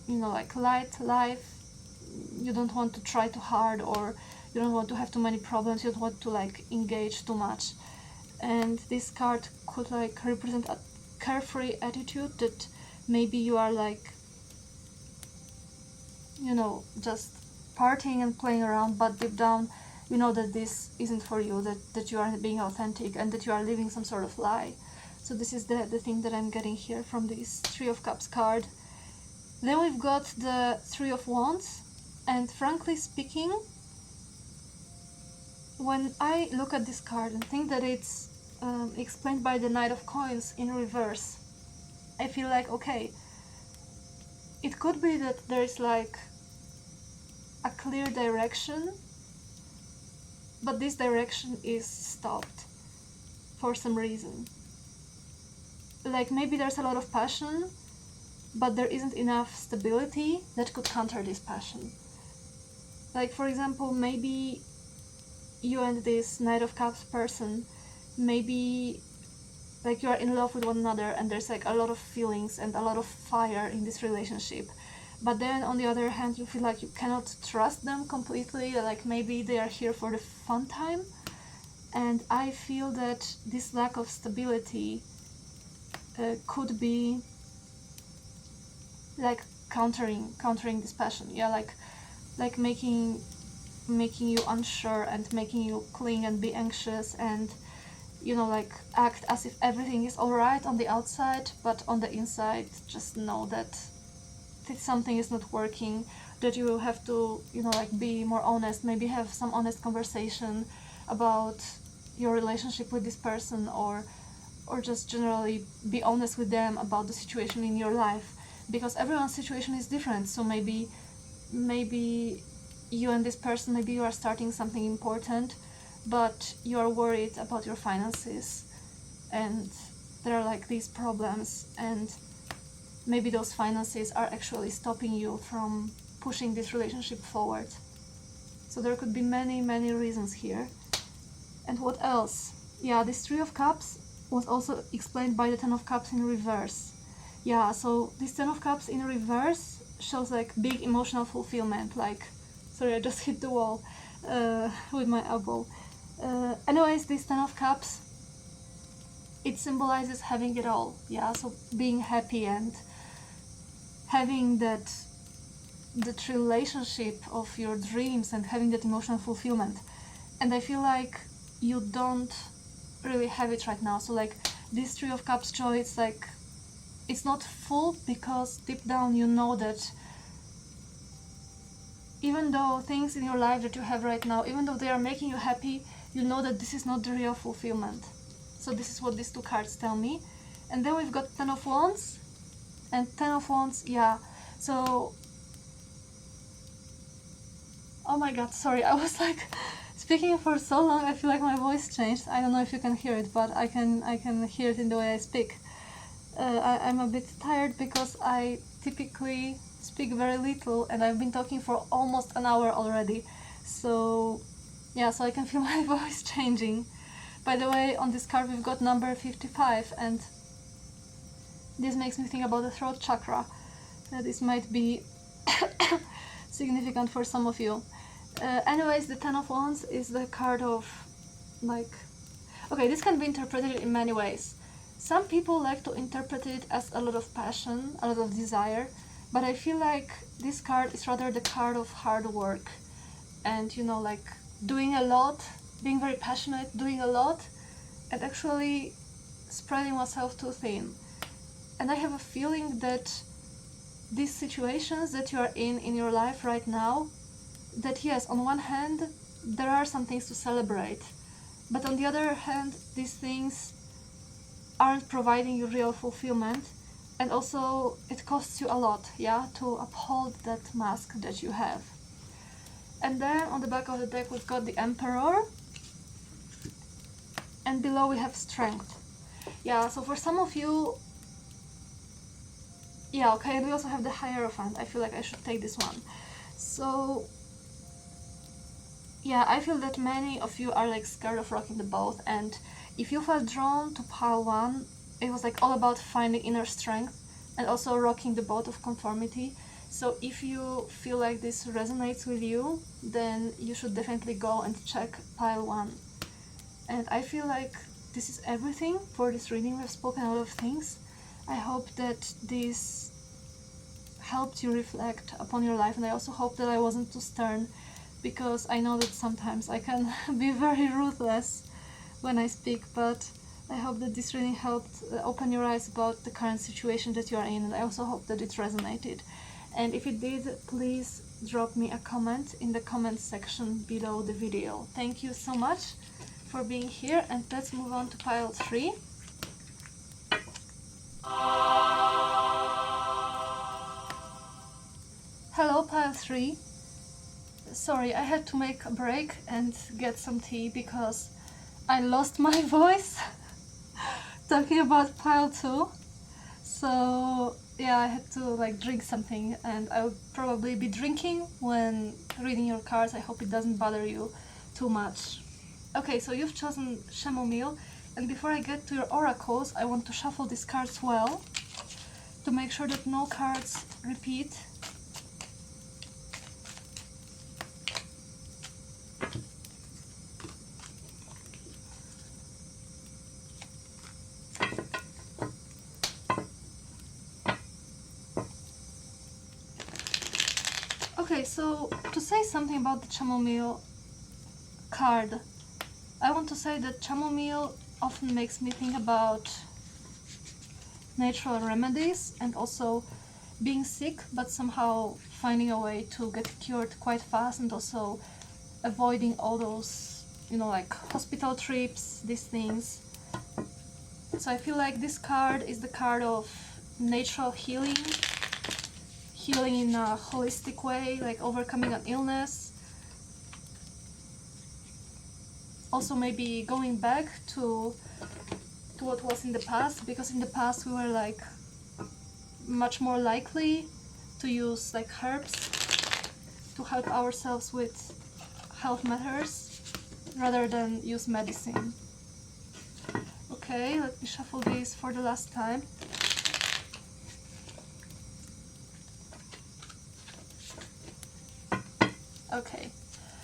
you know, like light life. You don't want to try too hard, or you don't want to have too many problems, you don't want to like engage too much. And this card could like represent a carefree attitude, that maybe you are like, you know, just partying and playing around, but deep down you know that this isn't for you, that you aren't being authentic and that you are living some sort of lie. So this is the thing that I'm getting here from this 3 of Cups card. Then we've got the 3 of Wands, and frankly speaking, when I look at this card and think that it's explained by the Knight of Coins in reverse, I feel like, okay, it could be that there's like a clear direction, but this direction is stopped for some reason. Like maybe there's a lot of passion, but there isn't enough stability that could counter this passion. Like for example, maybe you and this Knight of Cups person, maybe like you are in love with one another and there's like a lot of feelings and a lot of fire in this relationship, but then on the other hand you feel like you cannot trust them completely, like maybe they are here for the fun time. And I feel that this lack of stability could be like countering this passion, yeah, like making you unsure and making you cling and be anxious, and you know, like act as if everything is all right on the outside, but on the inside just know that something is not working, that you have to, you know, like be more honest, maybe have some honest conversation about your relationship with this person, or just generally be honest with them about the situation in your life, because everyone's situation is different. So maybe you and this person, maybe you are starting something important, but you are worried about your finances and there are like these problems, and maybe those finances are actually stopping you from pushing this relationship forward. So there could be many reasons here. And what else? Yeah, this 3 of Cups was also explained by the 10 of Cups in reverse. Yeah, so this 10 of Cups in reverse shows like big emotional fulfillment, like, sorry, I just hit the wall with my elbow. Anyways, this 10 of Cups it symbolizes having it all, yeah, so being happy and having that relationship of your dreams and having that emotional fulfillment. And I feel like you don't really have it right now. So like this Three of Cups joy, it's like it's not full, because deep down you know that even though things in your life that you have right now, even though they are making you happy, you know that this is not the real fulfillment. So this is what these two cards tell me. And then we've got Ten of Wands and Ten of Wands, yeah. So, oh my god, sorry, I was like speaking for so long, I feel like my voice changed. I don't know if you can hear it, but I can hear it in the way I speak. I'm a bit tired because I typically speak very little, and I've been talking for almost an hour already. So yeah, so I can feel my voice changing. By the way, on this card we've got number 55, and this makes me think about the throat chakra. This might be significant for some of you. Anyways, the Ten of Wands is the card of, like, okay, this can be interpreted in many ways. Some people like to interpret it as a lot of passion, a lot of desire, but I feel like this card is rather the card of hard work and, you know, like doing a lot, being very passionate, doing a lot, and actually spreading oneself too thin. And I have a feeling that these situations that you are in your life right now, that yes, on one hand, there are some things to celebrate, but on the other hand, these things aren't providing you real fulfillment, and also it costs you a lot, yeah, to uphold that mask that you have. And then on the back of the deck we've got the Emperor, and below we have Strength. Yeah, so for some of you, yeah, okay, and we also have the Hierophant. I feel like I should take this one. So yeah, I feel that many of you are like scared of rocking the boat, and if you felt drawn to pile 1, it was like all about finding inner strength and also rocking the boat of conformity. So if you feel like this resonates with you, then you should definitely go and check pile 1. And I feel like this is everything for this reading. We've spoken a lot of things. I hope that this helped you reflect upon your life, and I also hope that I wasn't too stern, because I know that sometimes I can be very ruthless when I speak, but I hope that this reading helped open your eyes about the current situation that you are in, and I also hope that it resonated. And if it did, please drop me a comment in the comment section below the video. Thank you so much for being here, and let's move on to pile 3. Hello, pile 3. Sorry, I had to make a break and get some tea because I lost my voice talking about pile 2. So yeah, I had to like drink something, and I'll probably be drinking when reading your cards. I hope it doesn't bother you too much. Okay, so you've chosen Chamomile, and before I get to your oracles, I want to shuffle these cards well to make sure that no cards repeat. Okay, so to say something about the Chamomile card, I want to say that Chamomile often makes me think about natural remedies and also being sick, but somehow finding a way to get cured quite fast, and also avoiding all those, you know, like hospital trips, these things. So I feel like this card is the card of natural healing in a holistic way, like overcoming an illness. Also maybe going back to what was in the past, because in the past we were like much more likely to use like herbs to help ourselves with health matters rather than use medicine. Okay, let me shuffle these for the last time. Okay,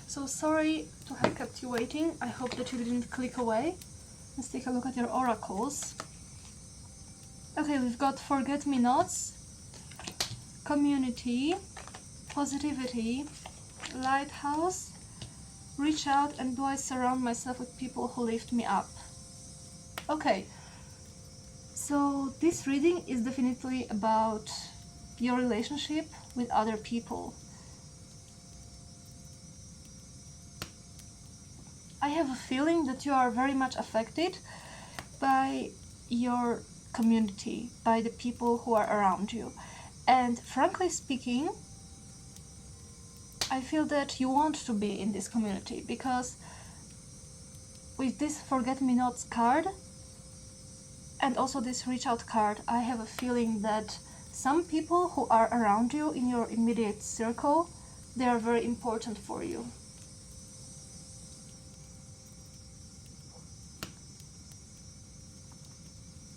so sorry to have kept you waiting. I hope that you didn't click away. Let's take a look at your oracles. Okay, we've got forget-me-nots, community, positivity, lighthouse, reach out, and do I surround myself with people who lift me up? Okay, so this reading is definitely about your relationship with other people. I have a feeling that you are very much affected by your community, by the people who are around you. And frankly speaking, I feel that you want to be in this community, because with this forget-me-nots card and also this reach out card, I have a feeling that some people who are around you in your immediate circle, they are very important for you.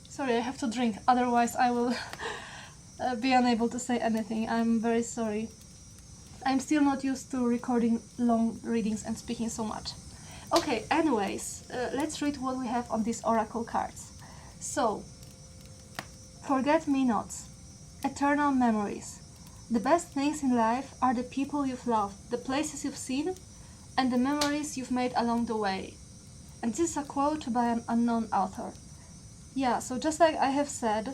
Sorry, I have to drink, otherwise I will be unable to say anything. I'm very sorry. I'm still not used to recording long readings and speaking so much. Okay, anyways, let's read what we have on these oracle cards. So, forget-me-nots, eternal memories. The best things in life are the people you've loved, the places you've seen, and the memories you've made along the way. And this is a quote by an unknown author. Yeah, so just like I have said,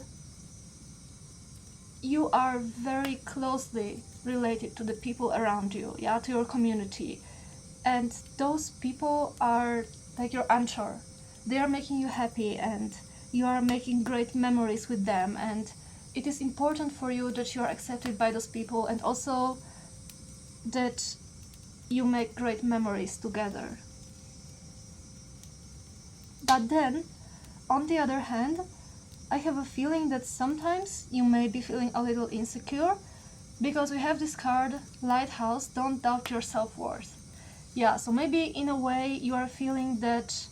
you are very closely related to the people around you, yeah, to your community. And those people are like your anchor. They are making you happy and you are making great memories with them. And it is important for you that you are accepted by those people and also that you make great memories together. But then, on the other hand, I have a feeling that sometimes you may be feeling a little insecure because we have this card, Lighthouse, don't doubt your self-worth. Yeah, so maybe in a way you are feeling that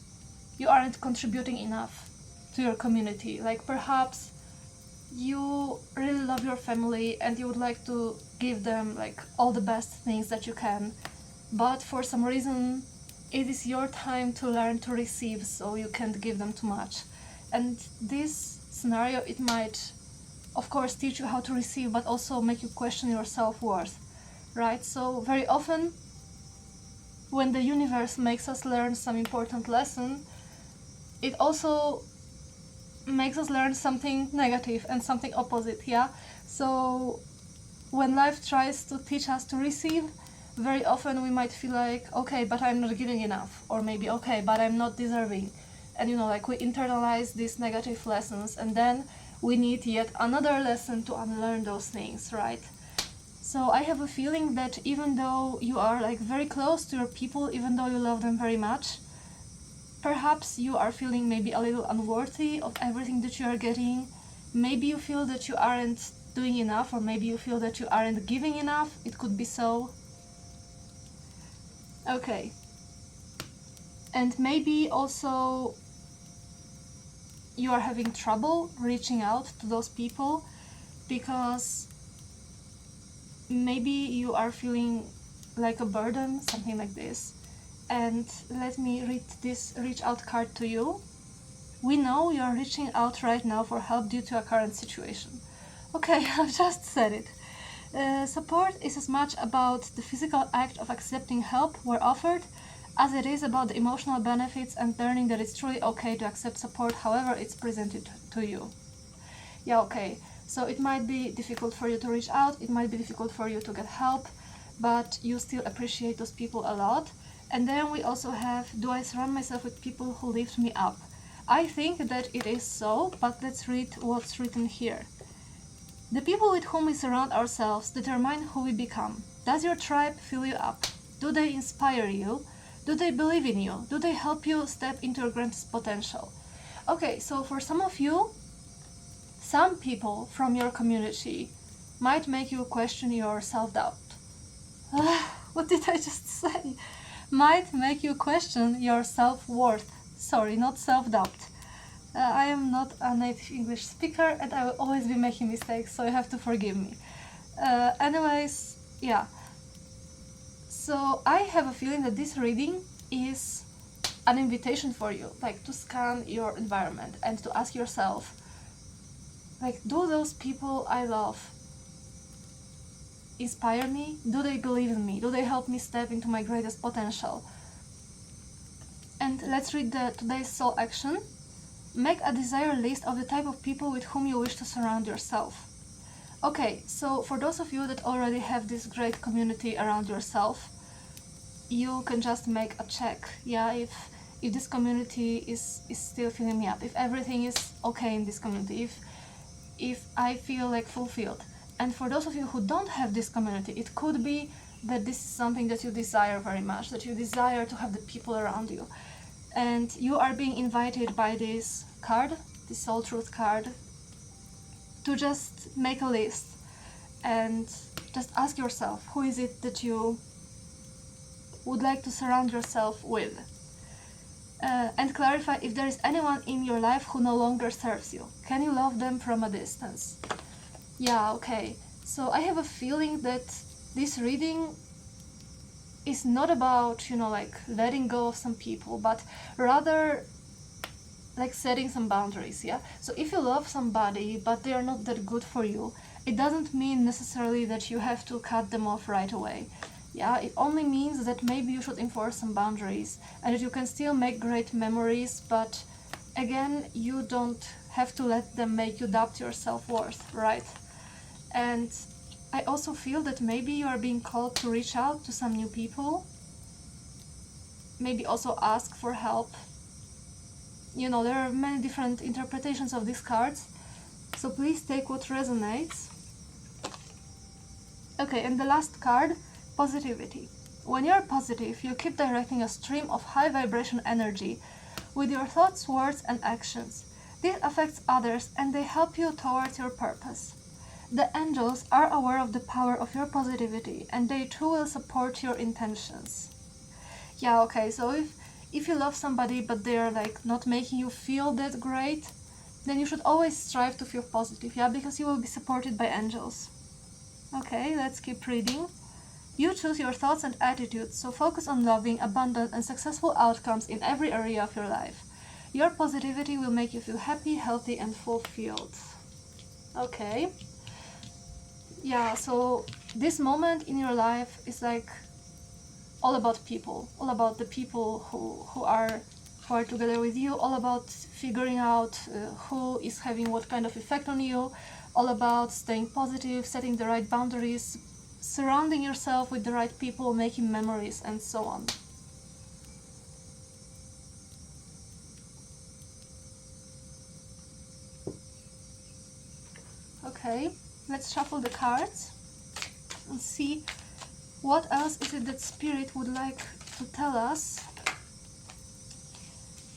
you aren't contributing enough to your community. Like perhaps you really love your family and you would like to give them like all the best things that you can, but for some reason it is your time to learn to receive, so you can't give them too much. And this scenario, it might of course teach you how to receive, but also make you question your self-worth, right? So very often when the universe makes us learn some important lesson, it also makes us learn something negative and something opposite, yeah? So when life tries to teach us to receive, very often we might feel like, okay, but I'm not giving enough, or maybe, okay, but I'm not deserving. And you know, like we internalize these negative lessons and then we need yet another lesson to unlearn those things, right? So I have a feeling that even though you are like very close to your people, even though you love them very much, perhaps you are feeling maybe a little unworthy of everything that you are getting. Maybe you feel that you aren't doing enough, or maybe you feel that you aren't giving enough. It could be so. Okay. And maybe also you are having trouble reaching out to those people because maybe you are feeling like a burden, something like this. And let me read this reach out card to you. We know you are reaching out right now for help due to a current situation. Okay, I've just said it. Support is as much about the physical act of accepting help where offered as it is about the emotional benefits and learning that it's truly okay to accept support however it's presented to you. Yeah, okay. So it might be difficult for you to reach out, it might be difficult for you to get help, but you still appreciate those people a lot. And then we also have, do I surround myself with people who lift me up? I think that it is so, but let's read what's written here. The people with whom we surround ourselves determine who we become. Does your tribe fill you up? Do they inspire you? Do they believe in you? Do they help you step into your greatest potential? Okay, so for some of you, some people from your community might make you question your self-doubt. What did I just say? Might make you question your self-worth. Sorry, not self-doubt. I am not a native English speaker and I will always be making mistakes, so you have to forgive me. Anyways, yeah. So I have a feeling that this reading is an invitation for you, like to scan your environment and to ask yourself, like, do those people I love inspire me? Do they believe in me? Do they help me step into my greatest potential? And let's read today's soul action. Make a desire list of the type of people with whom you wish to surround yourself. Okay, so for those of you that already have this great community around yourself, you can just make a check, yeah, if this community is still filling me up, if everything is okay in this community, if I feel like fulfilled. And for those of you who don't have this community, it could be that this is something that you desire very much, that you desire to have the people around you. And you are being invited by this card, this Soul Truth card, to just make a list and just ask yourself, who is it that you would like to surround yourself with? And clarify if there is anyone in your life who no longer serves you. Can you love them from a distance? Yeah, okay. So I have a feeling that this reading is not about, like letting go of some people, but rather like setting some boundaries, yeah? So if you love somebody, but they are not that good for you, it doesn't mean necessarily that you have to cut them off right away. Yeah, it only means that maybe you should enforce some boundaries and that you can still make great memories, but again, you don't have to let them make you doubt your self-worth, right? And I also feel that maybe you are being called to reach out to some new people, maybe also ask for help. There are many different interpretations of these cards, so please take what resonates. Okay, and the last card, positivity. When you're positive, you keep directing a stream of high vibration energy with your thoughts, words, and actions. This affects others and they help you towards your purpose. The angels are aware of the power of your positivity and they too will support your intentions. Yeah, okay, so if you love somebody but they're like not making you feel that great, then you should always strive to feel positive, yeah, because you will be supported by angels. Okay, let's keep reading. You choose your thoughts and attitudes, so focus on loving, abundant, and successful outcomes in every area of your life. Your positivity will make you feel happy, healthy, and fulfilled. Okay. Yeah, so this moment in your life is like all about people, all about the people who are together with you, all about figuring out who is having what kind of effect on you, all about staying positive, setting the right boundaries, surrounding yourself with the right people, making memories, and so on. Okay, let's shuffle the cards and see what else is it that Spirit would like to tell us.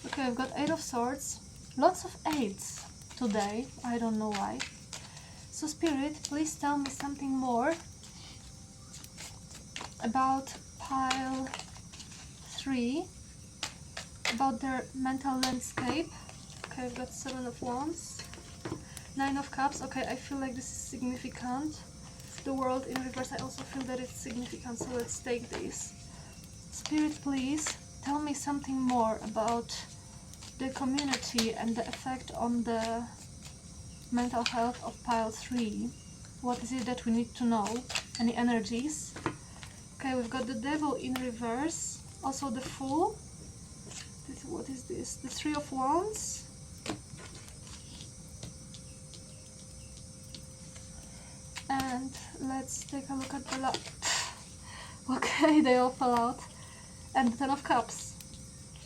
Okay, I've got 8 of Swords, lots of 8s today, I don't know why. So Spirit, please tell me something more about pile 3, about their mental landscape. Okay, I've got 7 of Wands, 9 of Cups. Okay, I feel like this is significant. The World in reverse, I also feel that it's significant, so let's take this. Spirit, please tell me something more about the community and the effect on the mental health of pile 3. What is it that we need to know? Any energies? Okay, we've got the Devil in reverse, also the Fool. What is this? The 3 of Wands. And let's take a look at the okay, they all fell out. And the 10 of Cups.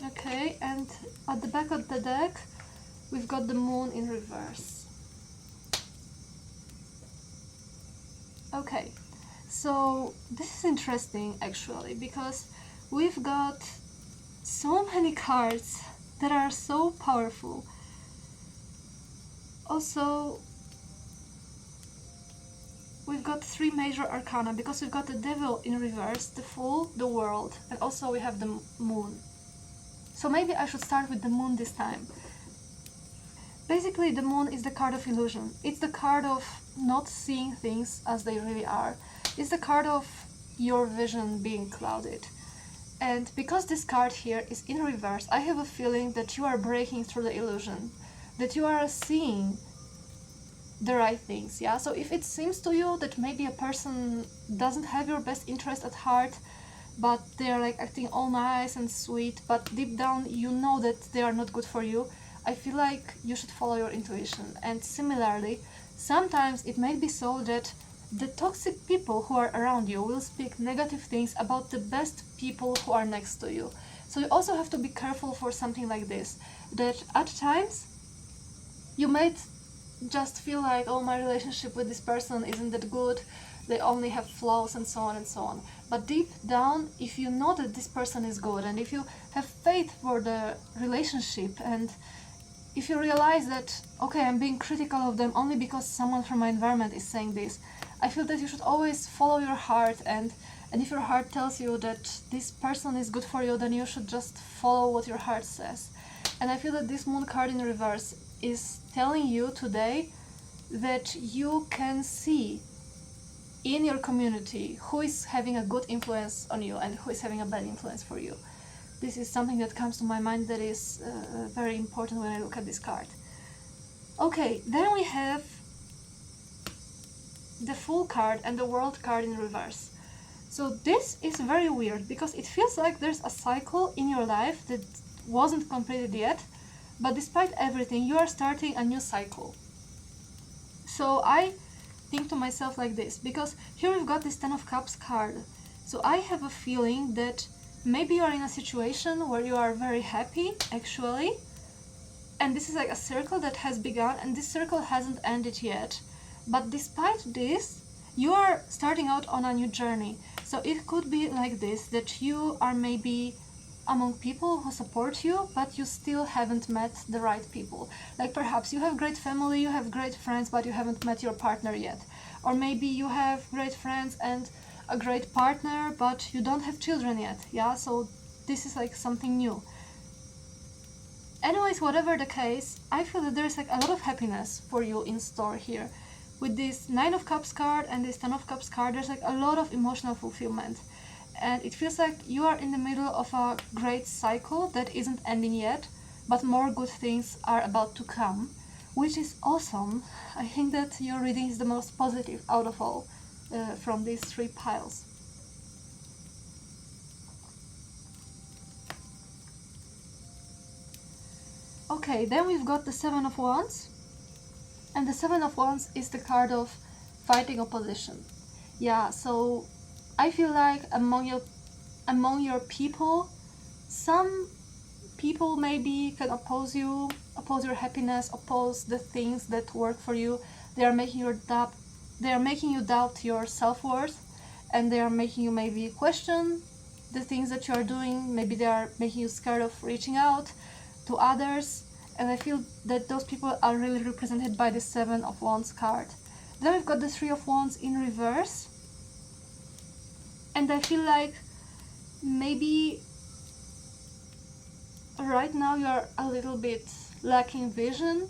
Okay, and at the back of the deck, we've got the Moon in reverse. Okay, so this is interesting actually, because we've got so many cards that are so powerful. Also, we've got 3 major arcana, because we've got the Devil in reverse, the Fool, the World, and also we have the Moon. So maybe I should start with the Moon this time. Basically, the Moon is the card of illusion. It's the card of not seeing things as they really are. It's the card of your vision being clouded. And because this card here is in reverse, I have a feeling that you are breaking through the illusion, that you are seeing the right things, yeah? So if it seems to you that maybe a person doesn't have your best interest at heart, but they are like acting all nice and sweet, but deep down you know that they are not good for you, I feel like you should follow your intuition. And similarly, sometimes it may be so that the toxic people who are around you will speak negative things about the best people who are next to you. So you also have to be careful for something like this, that at times you might just feel like, oh, my relationship with this person isn't that good, they only have flaws and so on and so on. But deep down, if you know that this person is good, and if you have faith for the relationship, and if you realize that, okay, I'm being critical of them only because someone from my environment is saying this, I feel that you should always follow your heart, and if your heart tells you that this person is good for you, then you should just follow what your heart says. And I feel that this moon card in reverse is telling you today that you can see in your community who is having a good influence on you and who is having a bad influence for you. This is something that comes to my mind that is very important when I look at this card. Okay, then we have the Fool card and the World card in reverse. So this is very weird because it feels like there's a cycle in your life that wasn't completed yet, but despite everything, you are starting a new cycle. So I think to myself like this, because here we've got this Ten of Cups card. So I have a feeling that maybe you are in a situation where you are very happy, actually, and this is like a circle that has begun, and this circle hasn't ended yet. But despite this, you are starting out on a new journey. So it could be like this, that you are maybe among people who support you, but you still haven't met the right people. Like perhaps you have great family, you have great friends, but you haven't met your partner yet. Or maybe you have great friends and a great partner, but you don't have children yet, yeah? So this is like something new. Anyways, whatever the case, I feel that there's like a lot of happiness for you in store here. With this Nine of Cups card and this Ten of Cups card, there's like a lot of emotional fulfillment. And it feels like you are in the middle of a great cycle that isn't ending yet, but more good things are about to come, which is awesome. I think that your reading is the most positive out of all from these three piles. Okay, then we've got the Seven of Wands, and the Seven of Wands is the card of fighting opposition. Yeah, so I feel like among your people, some people maybe can oppose you, oppose your happiness, oppose the things that work for you. They are making you doubt your self-worth, and they are making you maybe question the things that you are doing. Maybe they are making you scared of reaching out to others, and I feel that those people are really represented by the Seven of Wands card. Then we've got the Three of Wands in reverse, and I feel like maybe right now you are a little bit lacking vision,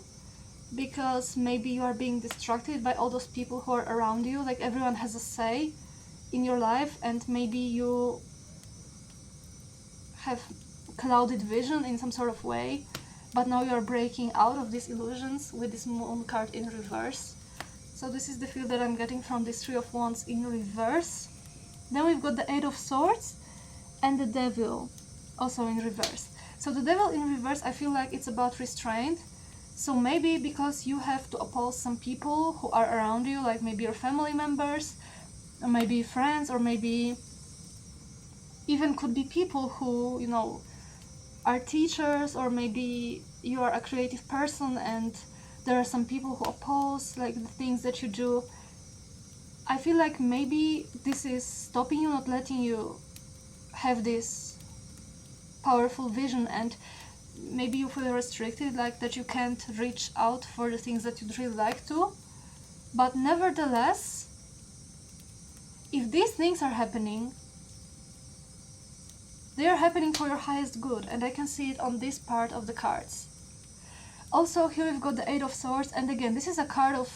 because maybe you are being distracted by all those people who are around you. Like everyone has a say in your life, and maybe you have clouded vision in some sort of way, but now you are breaking out of these illusions with this Moon card in reverse. So this is the feel that I'm getting from this Three of Wands in reverse. Then we've got the Eight of Swords and the Devil also in reverse. So the Devil in reverse, I feel like it's about restraint. So maybe because you have to oppose some people who are around you, like maybe your family members, or maybe friends, or maybe even could be people who, you know, are teachers, or maybe you are a creative person and there are some people who oppose like the things that you do. I feel like maybe this is stopping you, not letting you have this powerful vision, and maybe you feel restricted, like that you can't reach out for the things that you'd really like to. But nevertheless, if these things are happening, they are happening for your highest good, and I can see it on this part of the cards. Also, here we've got the Eight of Swords, and again, this is a card of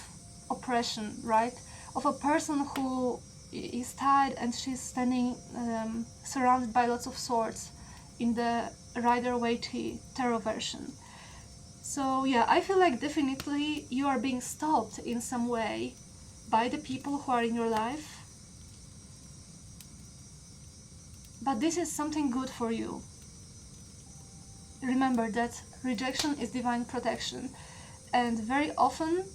oppression, right? Of a person who is tied and she's standing surrounded by lots of swords in the Rider-Waite tarot version. So yeah, I feel like definitely you are being stopped in some way by the people who are in your life. But this is something good for you. Remember that rejection is divine protection, and very often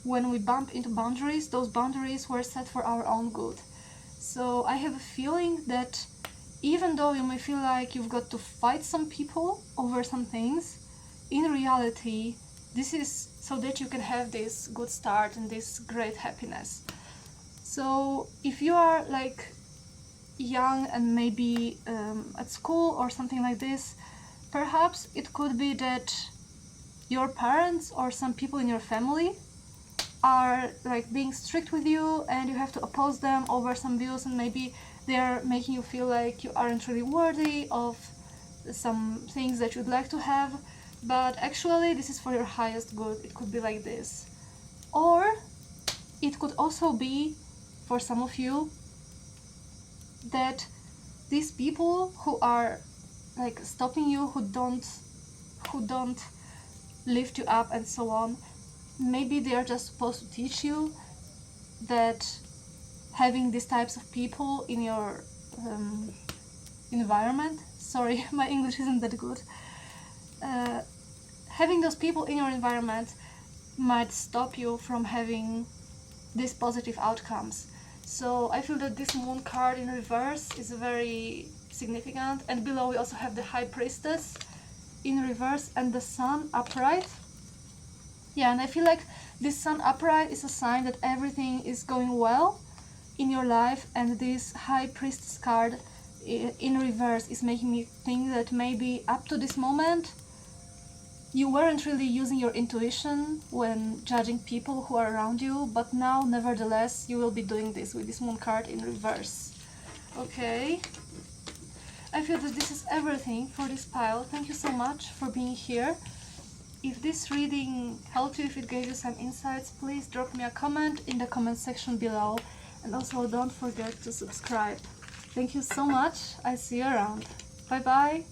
when we bump into boundaries, those boundaries were set for our own good. So I have a feeling that even though you may feel like you've got to fight some people over some things, in reality this is so that you can have this good start and this great happiness. So if you are like young and maybe at school or something like this, perhaps it could be that your parents or some people in your family are like being strict with you and you have to oppose them over some views, and maybe they are making you feel like you aren't really worthy of some things that you'd like to have, but actually this is for your highest good. It could be like this. Or it could also be, for some of you, that these people who are like stopping you, who don't lift you up and so on, maybe they are just supposed to teach you that having these types of people in your environment, sorry, my English isn't that good, having those people in your environment might stop you from having these positive outcomes. So I feel that this moon card in reverse is very significant, and below we also have the High Priestess in reverse and the Sun upright. Yeah, and I feel like this Sun upright is a sign that everything is going well in your life, and this High Priestess card in reverse is making me think that maybe up to this moment you weren't really using your intuition when judging people who are around you, but now nevertheless you will be doing this with this moon card in reverse. Okay, I feel that this is everything for this pile. Thank you so much for being here. If this reading helped you, if it gave you some insights, please drop me a comment in the comment section below, and also don't forget to subscribe. Thank you so much. I see you around. Bye bye.